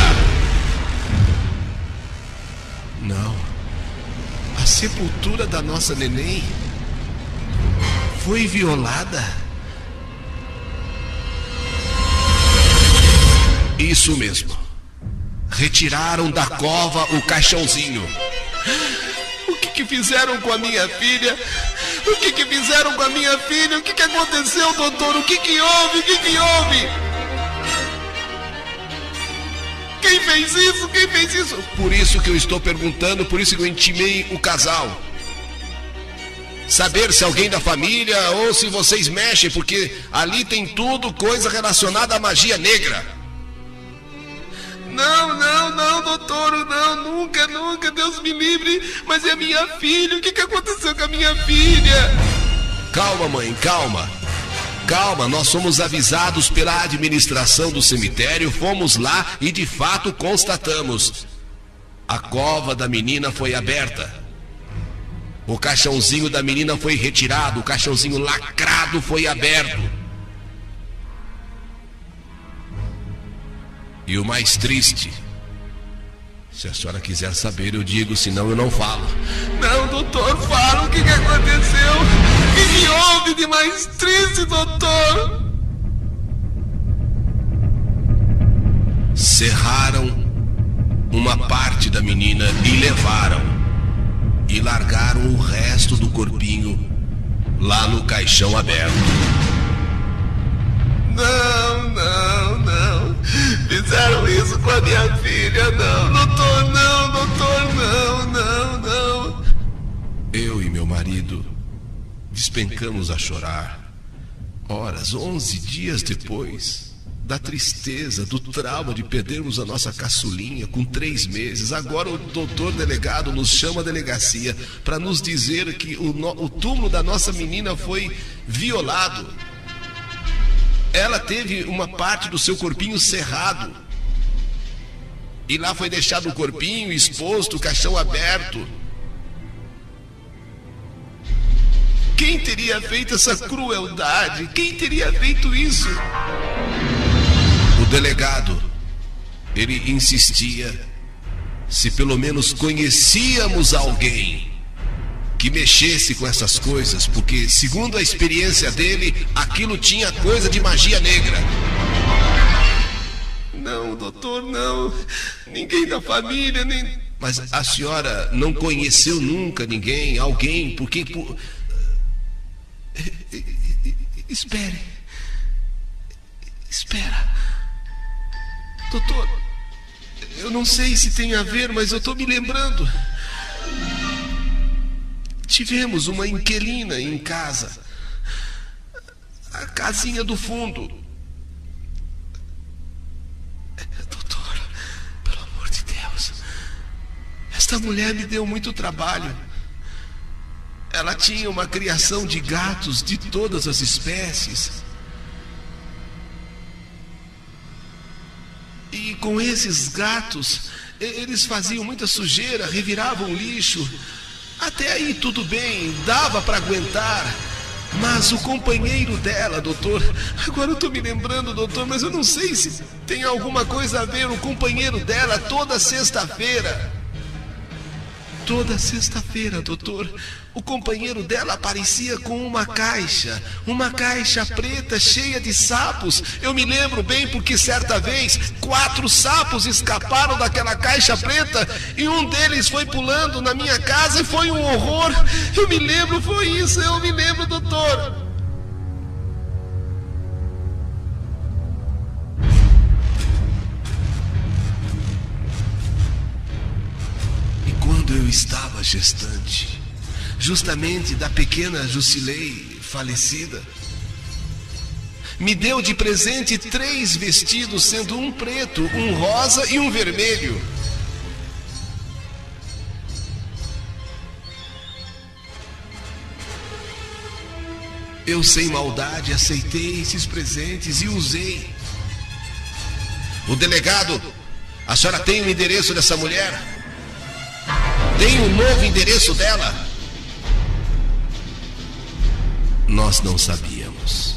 Não, a sepultura da nossa neném foi violada. Isso mesmo. Retiraram da cova o caixãozinho. O que fizeram com a minha filha? O que fizeram com a minha filha? O que aconteceu, doutor? O que houve? O que houve? Quem fez isso? Quem fez isso? Por isso que eu estou perguntando, por isso que eu intimei o casal. Saber se alguém da família ou se vocês mexem, porque ali tem tudo coisa relacionada à magia negra. Não, doutor, não, nunca, Deus me livre, mas é minha filha, o que aconteceu com a minha filha? Calma, mãe, calma, nós somos avisados pela administração do cemitério, fomos lá e de fato constatamos. A cova da menina foi aberta, o caixãozinho da menina foi retirado, o caixãozinho lacrado foi aberto. E o mais triste, se a senhora quiser saber, eu digo, senão eu não falo. Não, doutor, fala o que aconteceu. O que houve de mais triste, doutor? Serraram uma parte da menina e levaram. E largaram o resto do corpinho lá no caixão aberto. Não. Fizeram isso com a minha filha. Não, doutor, não. Eu e meu marido despencamos a chorar. Horas, 11 dias depois, da tristeza, do trauma de perdermos a nossa caçulinha com 3 meses. Agora o doutor delegado nos chama à delegacia para nos dizer que o túmulo da nossa menina foi violado. Ela teve uma parte do seu corpinho cerrado. E lá foi deixado o corpinho exposto, o caixão aberto. Quem teria feito essa crueldade? Quem teria feito isso? O delegado, ele insistia se pelo menos conhecíamos alguém que mexesse com essas coisas, porque, segundo a experiência dele, aquilo tinha coisa de magia negra. Não, doutor, não. Ninguém da família, nem... Mas a senhora não conheceu nunca ninguém, alguém, porque... Espera. Doutor, eu não sei se tem a ver, mas eu estou me lembrando. Tivemos uma inquilina em casa, a casinha do fundo. Doutor, pelo amor de Deus, esta mulher me deu muito trabalho. Ela tinha uma criação de gatos de todas as espécies. E com esses gatos, eles faziam muita sujeira, reviravam lixo. Até aí tudo bem, dava para aguentar. Mas o companheiro dela, doutor, agora eu estou me lembrando, doutor, mas eu não sei se tem alguma coisa a ver. O companheiro dela, toda sexta-feira, doutor, o companheiro dela aparecia com uma caixa preta cheia de sapos. Eu me lembro bem porque certa vez 4 sapos escaparam daquela caixa preta e um deles foi pulando na minha casa e foi um horror. Eu me lembro, foi isso, eu me lembro, doutor. E quando eu estava gestante, justamente da pequena Jusilei falecida, me deu de presente 3 vestidos, sendo um preto, um rosa e um vermelho. Eu, sem maldade, aceitei esses presentes e usei. O delegado, a senhora tem o endereço dessa mulher? Tem o novo endereço dela? Nós não sabíamos.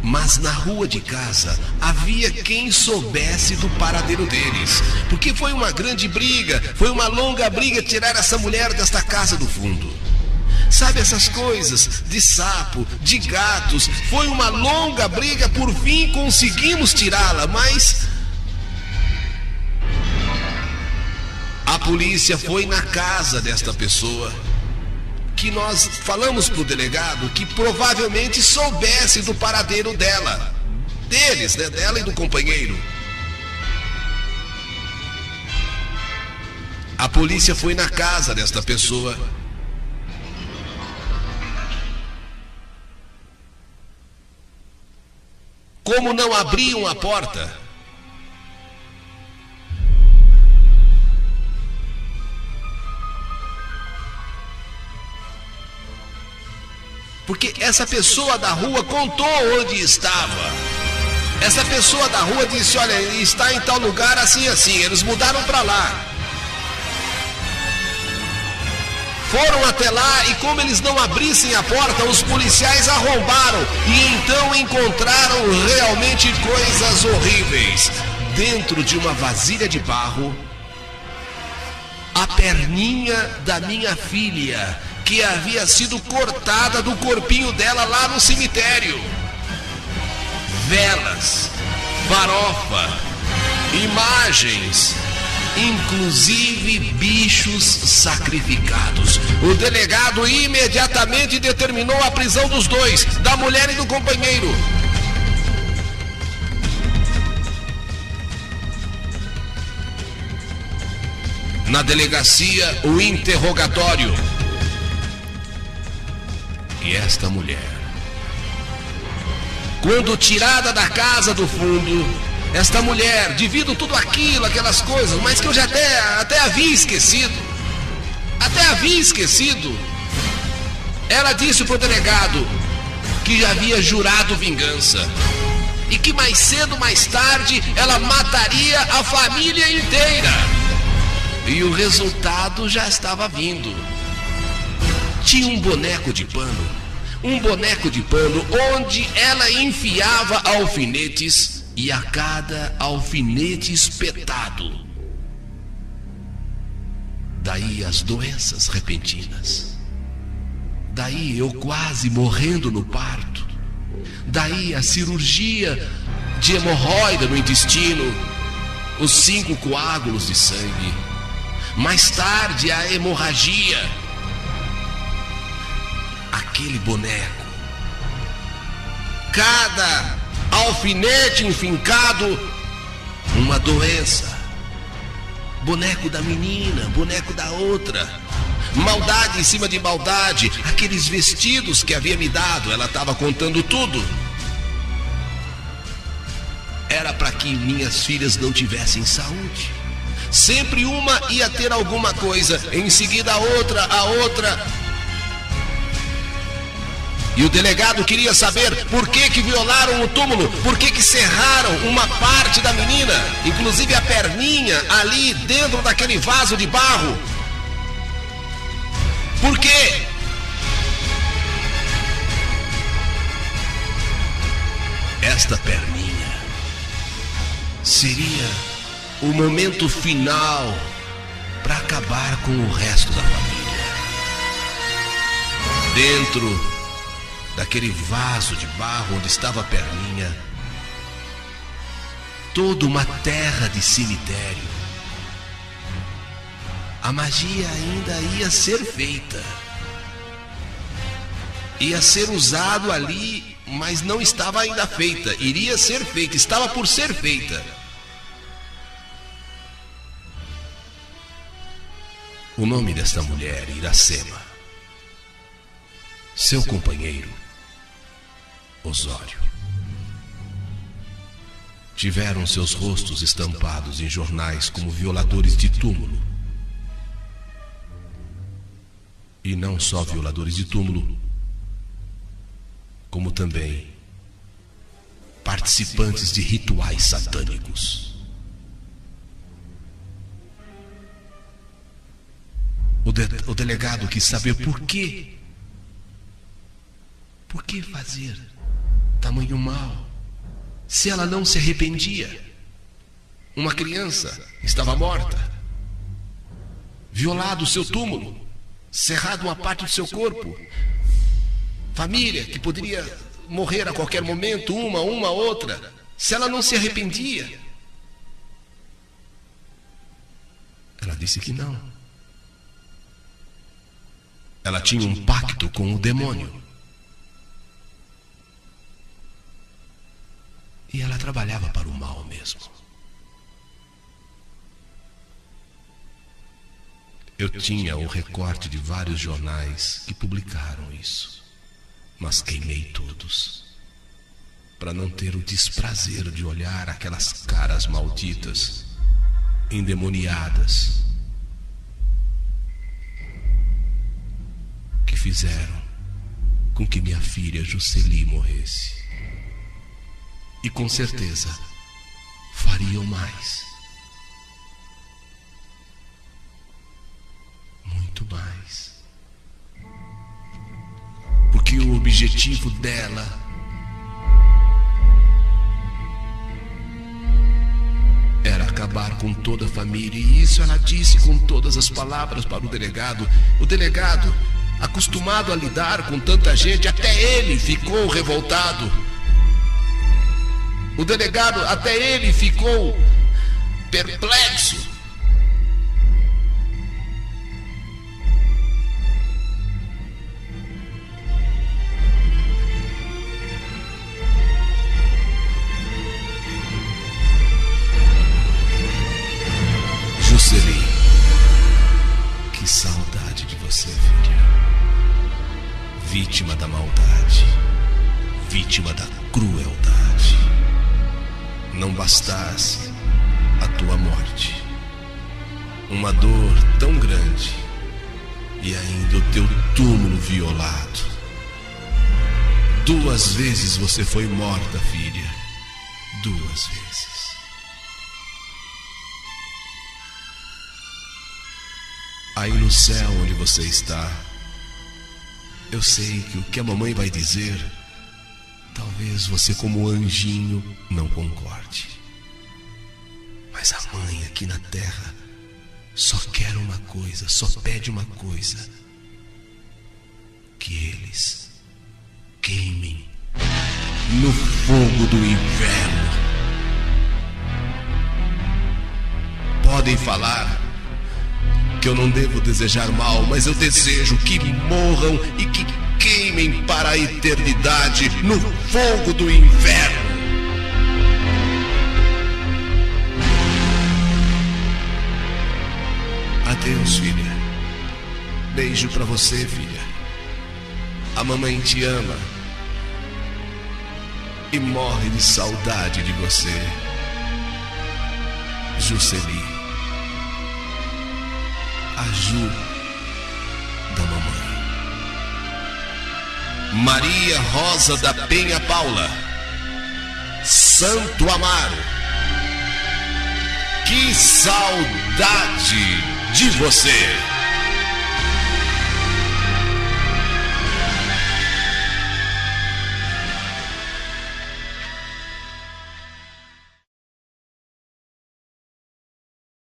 Mas na rua de casa havia quem soubesse do paradeiro deles, porque foi uma grande briga, foi uma longa briga tirar essa mulher desta casa do fundo. Sabe, essas coisas de sapo, de gatos, foi uma longa briga, por fim conseguimos tirá-la, mas a A polícia foi na casa desta pessoa, que nós falamos pro delegado que provavelmente soubesse do paradeiro deles, né? Dela e do companheiro. A polícia foi na casa desta pessoa. Como não abriam a porta, porque essa pessoa da rua contou onde estava. Essa pessoa da rua disse: olha, ele está em tal lugar assim, assim. Eles mudaram para lá. Foram até lá e como eles não abrissem a porta, os policiais arrombaram e então encontraram realmente coisas horríveis. Dentro de uma vasilha de barro, a perninha da minha filha, que havia sido cortada do corpinho dela lá no cemitério. Velas, farofa, imagens, inclusive bichos sacrificados. O delegado imediatamente determinou a prisão dos dois, da mulher e do companheiro. Na delegacia, o interrogatório. E esta mulher, quando tirada da casa do fundo, esta mulher, devido tudo aquilo, aquelas coisas, mas que eu já até havia esquecido, ela disse para o delegado que já havia jurado vingança e que mais cedo, mais tarde, ela mataria a família inteira. E o resultado já estava vindo. Tinha um boneco de pano onde ela enfiava alfinetes e a cada alfinete espetado. Daí as doenças repentinas. Daí eu quase morrendo no parto. Daí a cirurgia de hemorroida no intestino, os 5 coágulos de sangue. Mais tarde a hemorragia. Aquele boneco, cada alfinete enfincado, uma doença. Boneco da menina, boneco da outra, maldade em cima de maldade. Aqueles vestidos que havia me dado, ela estava contando tudo. Era para que minhas filhas não tivessem saúde. Sempre uma ia ter alguma coisa, em seguida a outra. E o delegado queria saber por que violaram o túmulo, por que cerraram uma parte da menina, inclusive a perninha ali dentro daquele vaso de barro. Por quê? Esta perninha seria o momento final para acabar com o resto da família. Dentro daquele vaso de barro onde estava a perninha, toda uma terra de cemitério. A magia ainda ia ser feita, ia ser usado ali, mas não estava ainda feita. Iria ser feita, estava por ser feita. O nome desta mulher, Iracema. Seu companheiro, Osório. Tiveram seus rostos estampados em jornais como violadores de túmulo. E não só violadores de túmulo, como também participantes de rituais satânicos. O delegado quis saber por quê. Por que fazer tamanho mal, se ela não se arrependia? Uma criança estava morta, violado o seu túmulo, cerrado uma parte do seu corpo, família que poderia morrer a qualquer momento, uma outra, se ela não se arrependia. Ela disse que não. Ela tinha um pacto com o demônio. E ela trabalhava para o mal mesmo. Eu tinha o recorte de vários jornais que publicaram isso, mas queimei todos, para não ter o desprazer de olhar aquelas caras malditas, endemoniadas, que fizeram com que minha filha Jusceli morresse. E com certeza fariam mais. Muito mais. Porque o objetivo dela era acabar com toda a família. E isso ela disse com todas as palavras para o delegado. O delegado, acostumado a lidar com tanta gente, até ele ficou revoltado. O delegado, até ele ficou perplexo. Jusceli, que saudade de você, filha. Vítima da maldade, vítima da crueldade. Não bastasse a tua morte, uma dor tão grande, e ainda o teu túmulo violado. 2 vezes você foi morta, filha. 2 vezes. Aí no céu onde você está, eu sei que o que a mamãe vai dizer, talvez você como anjinho não concorde. Mas a mãe aqui na terra só quer uma coisa, só pede uma coisa: que eles queimem no fogo do inferno. Podem falar que eu não devo desejar mal, mas eu desejo que morram e que queimem para a eternidade no fogo do inferno. Adeus, filha. Beijo pra você, filha. A mamãe te ama e morre de saudade de você, Jusceli. A Ju da mamãe. Maria Rosa da Penha Paula, Santo Amaro. Que saudade de você!